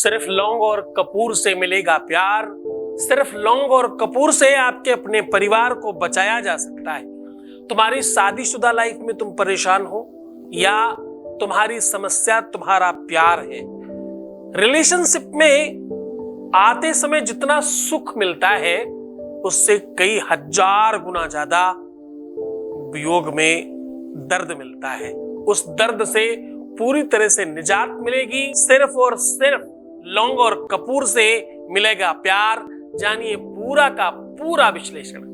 सिर्फ लौंग और कपूर से मिलेगा प्यार, सिर्फ लौंग और कपूर से आपके अपने परिवार को बचाया जा सकता है। तुम्हारी शादीशुदा लाइफ में तुम परेशान हो या तुम्हारी समस्या तुम्हारा प्यार है। रिलेशनशिप में आते समय जितना सुख मिलता है उससे कई हजार गुना ज्यादा वियोग में दर्द मिलता है। उस दर्द से पूरी तरह से निजात मिलेगी सिर्फ और सिर्फ लौंग और कपूर से मिलेगा प्यार। जानिए पूरा का पूरा विश्लेषण।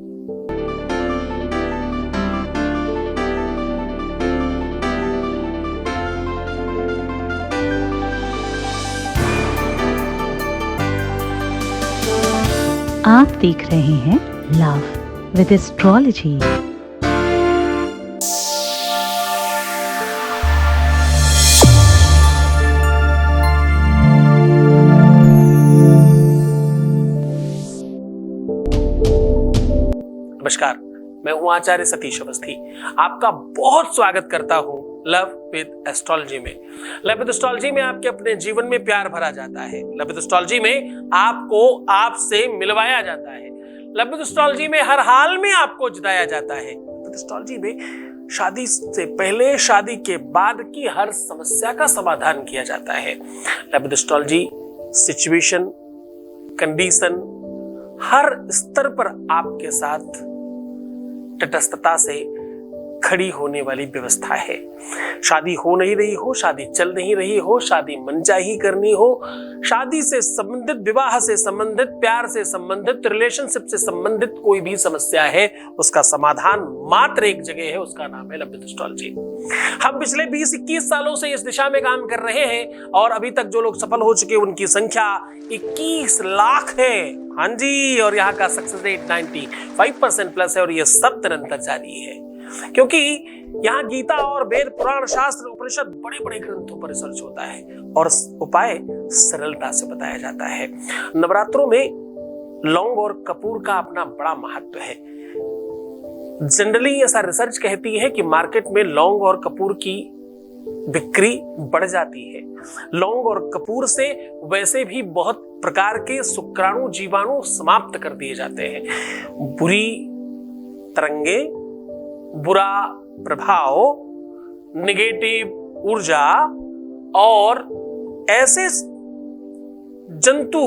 आप देख रहे हैं लव विद एस्ट्रोलॉजी। नमस्कार, मैं हूं आचार्य सतीश अवस्थी। आपका बहुत स्वागत करता हूं लव विद एस्ट्रोलॉजी में। लव विद एस्ट्रोलॉजी में आपके अपने जीवन में प्यार भरा जाता है। लव विद एस्ट्रोलॉजी में आपको आपसे मिलवाया जाता है। लव विद एस्ट्रोलॉजी में हर हाल में आपको जिताया जाता है। लव विद एस्ट्रोलॉजी में शादी से पहले, शादी के बाद की हर समस्या का समाधान किया जाता है। Love with astrology situation, condition, हर स्तर पर आपके साथ तटस्थता से खड़ी होने वाली व्यवस्था है। शादी हो नहीं रही हो, शादी चल नहीं रही हो, शादी मनचाही करनी हो, शादी से संबंधित, विवाह से संबंधित, प्यार से संबंधित, रिलेशनशिप से संबंधित कोई भी समस्या है, उसका समाधान मात्र एक जगह है, उसका नाम है लव विद एस्ट्रोलॉजी। हम पिछले 20-21 सालों से इस दिशा में काम कर रहे हैं और अभी तक जो लोग सफल हो चुके उनकी संख्या 21 लाख है। हाँ जी, और यहाँ का सक्सेस रेट 95% प्लस है और ये सब निरंतर जारी है, क्योंकि यहाँ गीता और वेद, पुराण, शास्त्र, उपनिषद, बड़े बड़े ग्रंथों पर रिसर्च होता है और उपाय सरलता से बताया जाता है। नवरात्रों में लौंग और कपूर का अपना बड़ा महत्व है। जनरली ऐसा रिसर्च कहती है कि मार्केट में लौंग और कपूर की बिक्री बढ़ जाती है। लौंग और कपूर से वैसे भी बहुत प्रकार के शुक्राणु, जीवाणु समाप्त कर दिए जाते हैं। बुरी तरंगे, बुरा प्रभाव, नेगेटिव ऊर्जा और ऐसे जंतु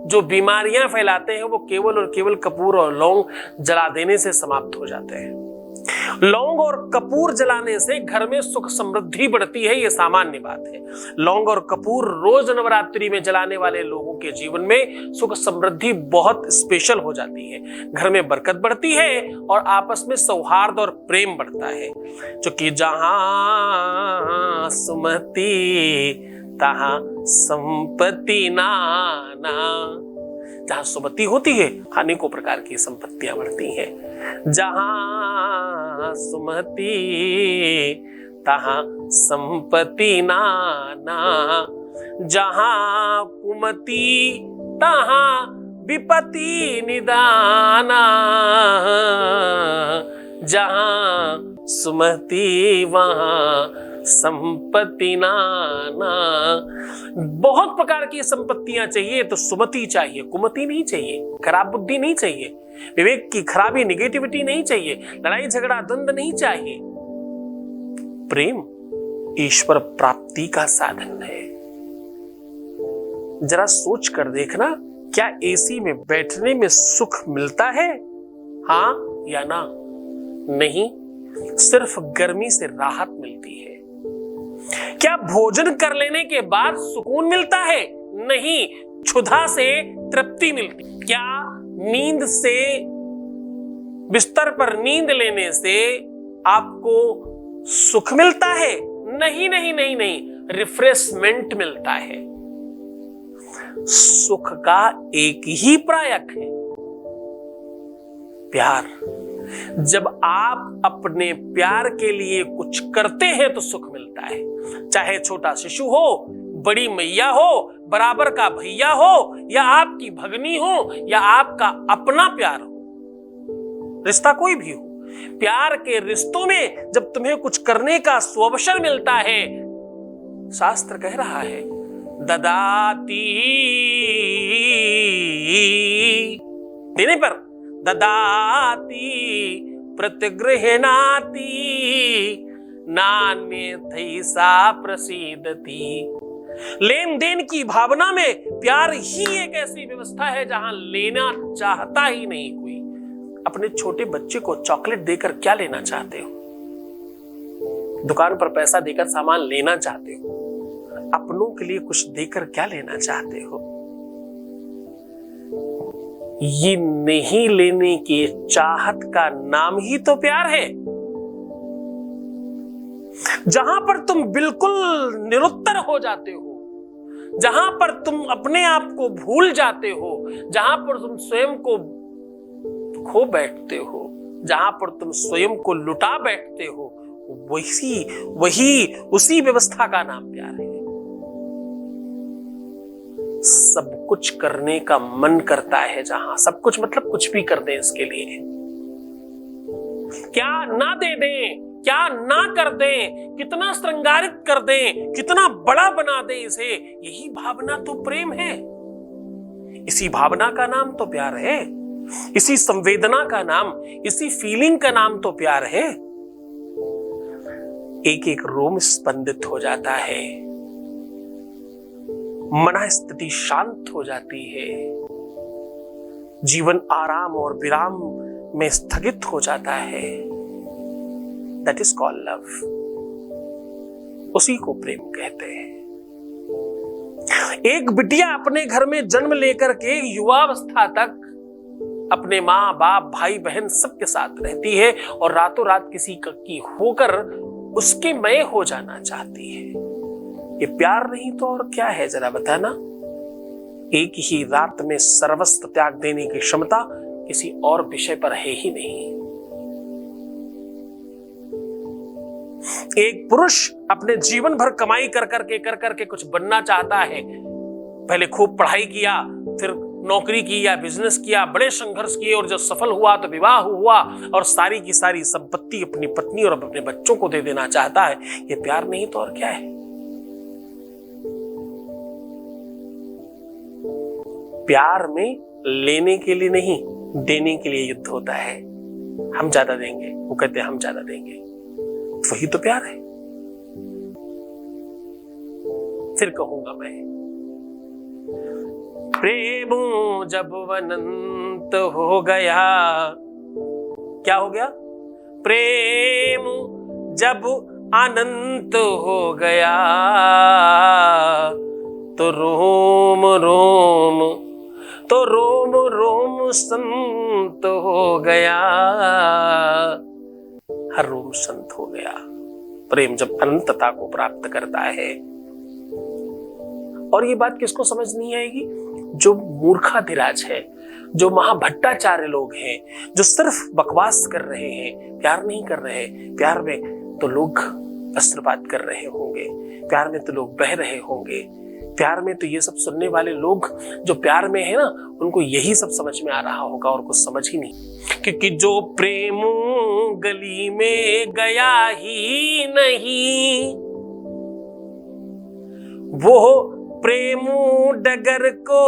जो बीमारियां फैलाते हैं वो केवल और केवल कपूर और लौंग जला देने से समाप्त हो जाते हैं। लौंग और कपूर जलाने से घर में सुख समृद्धि बढ़ती है, ये सामान्य बात है। लौंग और कपूर रोज नवरात्रि में जलाने वाले लोगों के जीवन में सुख समृद्धि बहुत स्पेशल हो जाती है। घर में बरकत बढ़ती है और आपस में सौहार्द और प्रेम बढ़ता है। क्योंकि जहां सुमति तहां संपत्ति नाना। जहां सुमति होती है अनेकों प्रकार की संपत्तियां बढ़ती हैं। जहां सुमति तहां संपत्ति नाना, जहां कुमति तहां विपत्ति निदाना, जहां सुमति वहां संपत्ति नाना। बहुत प्रकार की संपत्तियां चाहिए तो सुमति चाहिए, कुमति नहीं चाहिए, खराब बुद्धि नहीं चाहिए, विवेक की खराबी, निगेटिविटी नहीं चाहिए, लड़ाई झगड़ा द्वंद नहीं चाहिए। प्रेम ईश्वर प्राप्ति का साधन है। जरा सोच कर देखना, क्या एसी में बैठने में सुख मिलता है? हाँ या ना? नहीं, सिर्फ गर्मी से राहत मिलती है। क्या भोजन कर लेने के बाद सुकून मिलता है? नहीं, क्षुधा से तृप्ति मिलती। क्या नींद से, बिस्तर पर नींद लेने से आपको सुख मिलता है? नहीं नहीं नहीं नहीं, रिफ्रेशमेंट मिलता है। सुख का एक ही प्रायक है, प्यार। जब आप अपने प्यार के लिए कुछ करते हैं तो सुख मिलता है। चाहे छोटा शिशु हो, बड़ी मैया हो, बराबर का भैया हो, या आपकी भगनी हो, या आपका अपना प्यार हो, रिश्ता कोई भी हो, प्यार के रिश्तों में जब तुम्हें कुछ करने का सुअवसर मिलता है, शास्त्र कह रहा है ददाती, देने पर ददाती प्रतिगृहणाति, नान्यथैसा प्रसीदति। लेन देन की भावना में प्यार ही एक ऐसी व्यवस्था है जहां लेना चाहता ही नहीं कोई। अपने छोटे बच्चे को चॉकलेट देकर क्या लेना चाहते हो? दुकान पर पैसा देकर सामान लेना चाहते हो? अपनों के लिए कुछ देकर क्या लेना चाहते हो? ये नहीं लेने की चाहत का नाम ही तो प्यार है। जहां पर तुम बिल्कुल निरुत्तर हो जाते हो, जहां पर तुम अपने आप को भूल जाते हो, जहां पर तुम स्वयं को खो बैठते हो, जहां पर तुम स्वयं को लुटा बैठते हो, वही उसी व्यवस्था का नाम प्यार है। सब कुछ करने का मन करता है, जहां सब कुछ मतलब कुछ भी कर दें इसके लिए, क्या ना दे दें, क्या ना कर दें, कितना श्रृंगारित कर दें, कितना बड़ा बना दें इसे, यही भावना तो प्रेम है। इसी भावना का नाम तो प्यार है। इसी संवेदना का नाम, इसी फीलिंग का नाम तो प्यार है। एक एक रोम स्पंदित हो जाता है, मन स्थिति शांत हो जाती है, जीवन आराम और विराम में स्थगित हो जाता है। That is called love. उसी को प्रेम कहते हैं। एक बिटिया अपने घर में जन्म लेकर के युवावस्था तक अपने माँ बाप भाई बहन सबके साथ रहती है और रातों रात किसी की होकर उसके मय हो जाना चाहती है। ये प्यार नहीं तो और क्या है, जरा बताना। एक ही रात में सर्वस्व त्याग देने की क्षमता किसी और विषय पर है ही नहीं। एक पुरुष अपने जीवन भर कमाई कर करके कुछ बनना चाहता है। पहले खूब पढ़ाई किया, फिर नौकरी की या बिजनेस किया, बड़े संघर्ष किए और जब सफल हुआ तो विवाह हुआ और सारी की सारी संपत्ति अपनी पत्नी और अपने बच्चों को दे देना चाहता है। ये प्यार नहीं तो और क्या है। प्यार में लेने के लिए नहीं, देने के लिए युद्ध होता है। हम ज्यादा देंगे, वो कहते हैं हम ज्यादा देंगे, वही तो प्यार है। फिर कहूंगा मैं, प्रेम जब अनंत हो गया, क्या हो गया? प्रेम जब अनंत हो गया तो रोम रोम, तो रोम रोम संत हो गया। हर रोम संत हो गया। प्रेम जब अनंतता को प्राप्त करता है। और ये बात किसको समझ नहीं आएगी? जो मूर्खाधिराज है, जो महाभट्टाचार्य लोग हैं, जो सिर्फ बकवास कर रहे हैं, प्यार नहीं कर रहे। प्यार में तो लोग वस्त्रपात कर रहे होंगे, प्यार में तो लोग बह रहे होंगे, प्यार में तो ये सब सुनने वाले लोग जो प्यार में है ना, उनको यही सब समझ में आ रहा होगा और कुछ समझ ही नहीं। क्योंकि जो प्रेम गली में गया ही नहीं, वो प्रेम डगर को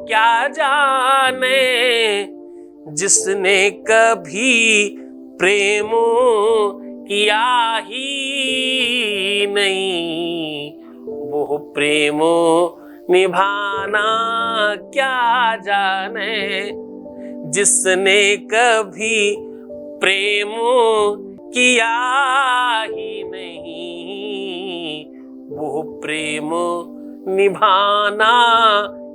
क्या जाने। जिसने कभी प्रेम किया ही नहीं, वो प्रेम निभाना क्या जाने। जिसने कभी प्रेम किया ही नहीं, वो प्रेम निभाना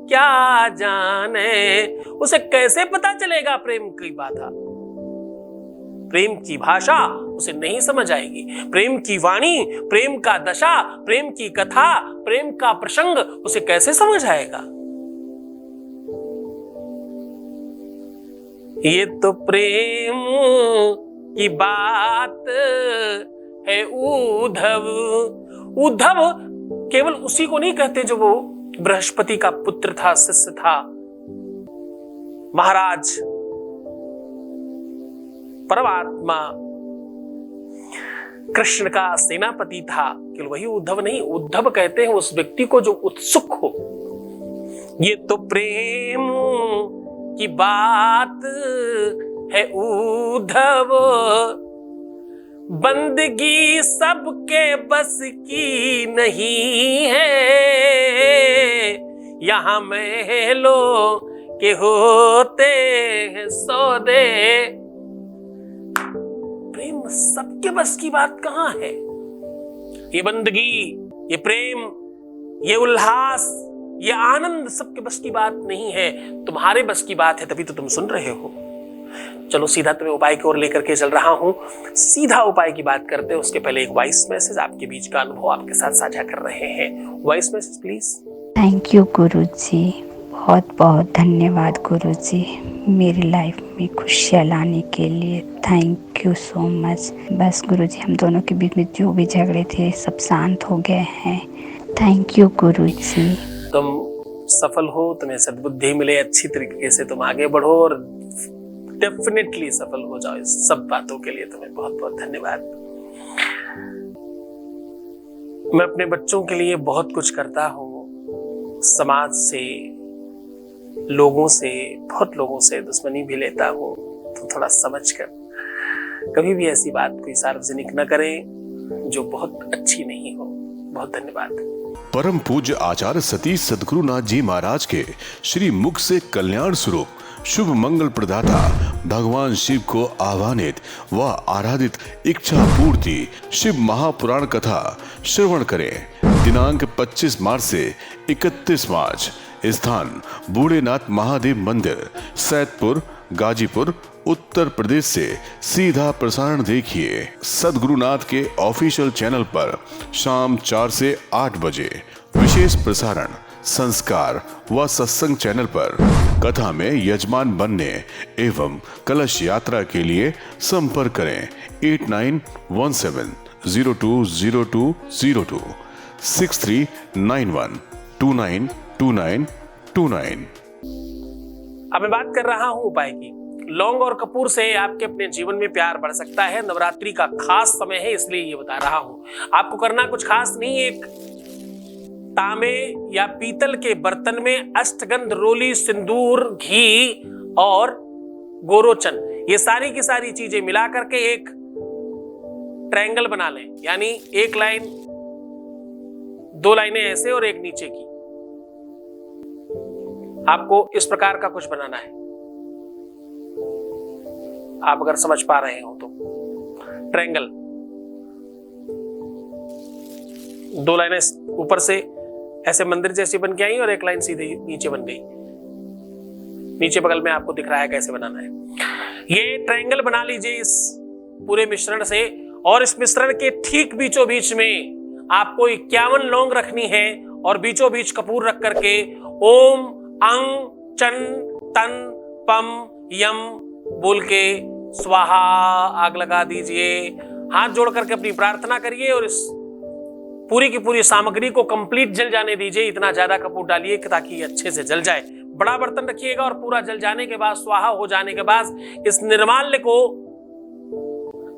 क्या जाने। उसे कैसे पता चलेगा प्रेम की बाधा? प्रेम की भाषा उसे नहीं समझ आएगी। प्रेम की वाणी, प्रेम का दशा, प्रेम की कथा, प्रेम का प्रसंग उसे कैसे समझ आएगा? ये तो प्रेम की बात है उद्धव। उद्धव केवल उसी को नहीं कहते जो वो बृहस्पति का पुत्र था, शिष्य था, महाराज परमात्मा कृष्ण का सेनापति था, केवल वही उद्धव नहीं, उद्धव कहते हैं उस व्यक्ति को जो उत्सुक हो। ये तो प्रेम की बात है उद्धव, बंदगी सबके बस की नहीं है, यहां महलों के होते हैं सौदे। प्रेम सबके बस की बात कहां है? ये बंदगी, ये प्रेम, ये उल्लास, ये आनंद सबके बस की बात नहीं है, तुम्हारे बस की बात है, तभी तो तुम सुन रहे हो। चलो सीधा तुम्हें उपाय की ओर लेकर के चल रहा हूं। सीधा उपाय की बात करते हैं उसके पहले एक वॉइस मैसेज आपके बीच का अनुभव आपके साथ साझा कर रहे हैं। Voice message please. Thank you Guruji, बहुत बहुत धन्यवाद गुरुजी, मेरी लाइफ में खुशियाँ लाने के लिए। Thank you so much. बस गुरुजी, हम दोनों के बीच में जो भी झगड़े थे सब शांत हो गए हैं। थैंक यू गुरुजी। तुम सफल हो, तुम्हें सद्बुद्धि मिले, अच्छी तरीके से तुम आगे बढ़ो और डेफिनेटली सफल हो जाओ। इस सब बातों के लिए तुम्हें बहुत बहुत धन्यवाद। मैं अपने बच्चों के लिए बहुत कुछ करता हूँ, समाज से, लोगों से, बहुत लोगों से दुश्मनी भी लेता हूँ, तो थोड़ा समझ कर कभी भी ऐसी बात कोई सार्वजनिक न करें जो बहुत अच्छी नहीं हो। बहुत धन्यवाद। परम पूज्य आचार्य सतीश सद्गुरुनाथ जी महाराज के श्री मुख से कल्याण स्वरूप शुभ मंगल प्रदाता भगवान शिव को आह्वानित व आराधित इच्छा पूर्ति शिव महापुराण कथा श्रवण करें। दिनांक 25 मार्च से 31 मार्च। स्थान बूढ़ेनाथ महादेव मंदिर, सैदपुर, गाजीपुर, उत्तर प्रदेश से सीधा प्रसारण देखिए सद्गुरुनाथ के ऑफिशियल चैनल पर शाम 4 से 8 बजे। विशेष प्रसारण संस्कार व सत्संग चैनल पर। कथा में यजमान बनने एवं कलश यात्रा के लिए संपर्क करें 8917020202 6391292929। अब मैं बात कर रहा हूं उपाय की। लौंग और कपूर से आपके अपने जीवन में प्यार बढ़ सकता है। नवरात्रि का खास समय है, इसलिए ये बता रहा हूं। आपको करना कुछ खास नहीं, एक तांबे या पीतल के बर्तन में अष्टगंध, रोली, सिंदूर, घी और गोरोचन, ये सारी की सारी चीजें मिला करके एक ट्रायंगल बना लें। यानी एक लाइन, 2 लाइनें ऐसे और एक नीचे की। आपको इस प्रकार का कुछ बनाना है। आप अगर समझ पा रहे हो तो ट्रायंगल, 2 लाइनें ऊपर से ऐसे मंदिर जैसी बन के आई और एक लाइन सीधे नीचे बन गई। नीचे बगल में आपको दिख रहा है कैसे बनाना है। ये ट्रायंगल बना लीजिए इस पूरे मिश्रण से, और इस मिश्रण के ठीक बीचों बीच में आपको 51 लौंग रखनी है और बीचों बीच कपूर रख करके ओम अंग चं तन पम यम बोल के स्वाहा आग लगा दीजिए। हाथ जोड़ करके अपनी प्रार्थना करिए और इस पूरी की पूरी सामग्री को कंप्लीट जल जाने दीजिए। इतना ज्यादा कपूर डालिए ताकि ये अच्छे से जल जाए। बड़ा बर्तन रखिएगा और पूरा जल जाने के बाद, स्वाहा हो जाने के बाद, इस निर्माल्य को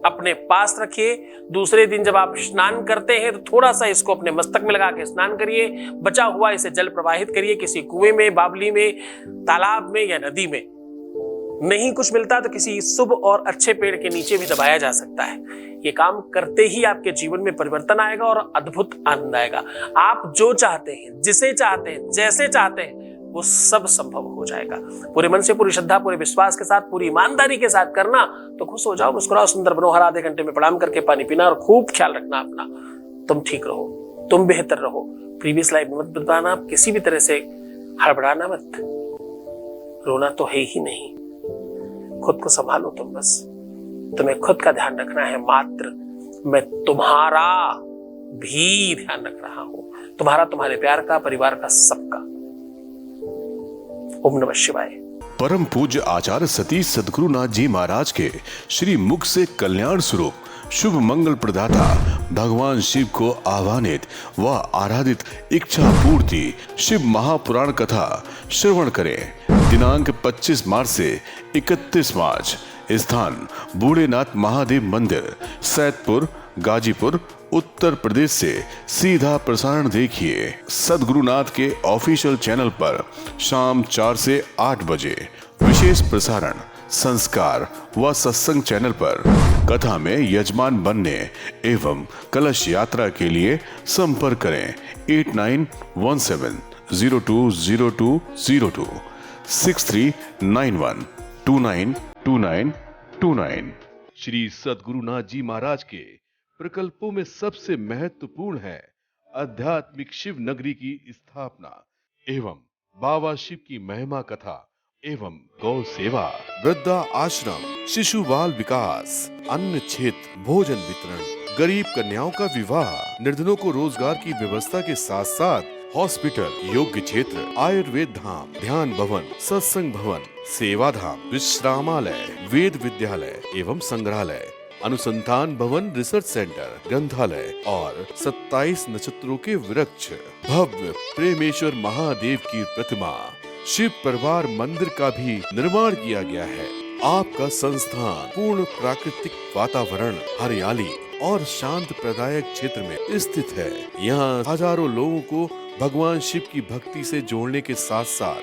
अपने पास रखिए। दूसरे दिन जब आप स्नान करते हैं तो थोड़ा सा इसको अपने मस्तक में लगा के स्नान करिए। बचा हुआ इसे जल प्रवाहित करिए किसी कुएं में, बावली में, तालाब में या नदी में। नहीं कुछ मिलता तो किसी शुभ और अच्छे पेड़ के नीचे भी दबाया जा सकता है। ये काम करते ही आपके जीवन में परिवर्तन आएगा और अद्भुत आनंद आएगा। आप जो चाहते हैं, जिसे चाहते हैं, जैसे चाहते हैं, वो सब संभव हो जाएगा। पूरे मन से, पूरी श्रद्धा, पूरे विश्वास के साथ, पूरी ईमानदारी के साथ करना तो खुश हो जाओ, मुस्कुराओ, सुंदर बनो। हर आधे घंटे में प्रणाम करके पानी पीना और खूब ख्याल रखना अपना। तुम ठीक रहो, तुम बेहतर रहो। प्रीवियस लाइफ में मत बताना, किसी भी तरह से हड़बड़ाना मत। रोना तो है ही नहीं। खुद को संभालो तुम बस। तुम्हें खुद का ध्यान रखना है मात्र। मैं तुम्हारा भी ध्यान रख रहा हूं, तुम्हारा, तुम्हारे प्यार का, परिवार का, सबका। ओम नमः शिवाय। परम पूज्य आचार्य सतीश सद्गुरुनाथ जी महाराज के श्री मुख से कल्याण स्वरूप शुभ मंगल प्रदाता भगवान शिव को आह्वानित व आराधित इच्छा पूर्ति शिव महापुराण कथा श्रवण करें। दिनांक 25 मार्च से 31 मार्च। स्थान बूढ़ेनाथ महादेव मंदिर, सैदपुर, गाजीपुर, उत्तर प्रदेश से सीधा प्रसारण देखिए सद्गुरुनाथ के ऑफिशियल चैनल पर शाम 4 से 8 बजे। विशेष प्रसारण संस्कार व सत्संग चैनल पर कथा में यजमान बनने एवं कलश यात्रा के लिए संपर्क करें 8917020202 6391292929। श्री सद्गुरुनाथ जी महाराज के प्रकल्पों में सबसे महत्वपूर्ण है आध्यात्मिक शिव नगरी की स्थापना एवं बाबा शिव की महिमा कथा एवं गौ सेवा, वृद्धा आश्रम, शिशु बाल विकास, अन्न क्षेत्र, भोजन वितरण, गरीब कन्याओं का विवाह, निर्धनों को रोजगार की व्यवस्था के साथ साथ हॉस्पिटल, योग्य क्षेत्र, आयुर्वेद धाम, ध्यान भवन, सत्संग भवन, सेवा धाम, विश्रामालय, वेद विद्यालय एवं संग्रहालय, अनुसंधान भवन, रिसर्च सेंटर, ग्रंथालय और 27 नक्षत्रों के वृक्ष, भव्य प्रेमेश्वर महादेव की प्रतिमा, शिव परिवार मंदिर का भी निर्माण किया गया है। आपका संस्थान पूर्ण प्राकृतिक वातावरण, हरियाली और शांत प्रदायक क्षेत्र में स्थित है। यहाँ हजारों लोगों को भगवान शिव की भक्ति से जोड़ने के साथ साथ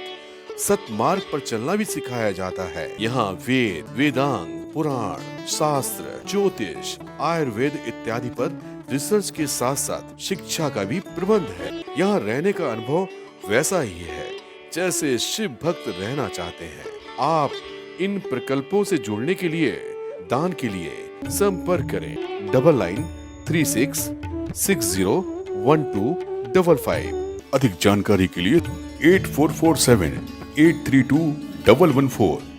सतमार्ग पर चलना भी सिखाया जाता है। यहाँ वेद, वेदांग, पुराण, शास्त्र, ज्योतिष, आयुर्वेद इत्यादि पर रिसर्च के साथ साथ शिक्षा का भी प्रबंध है। यहाँ रहने का अनुभव वैसा ही है जैसे शिव भक्त रहना चाहते हैं। आप इन प्रकल्पों से जुड़ने के लिए, दान के लिए संपर्क करें 9936601255। अधिक जानकारी के लिए 8447832114।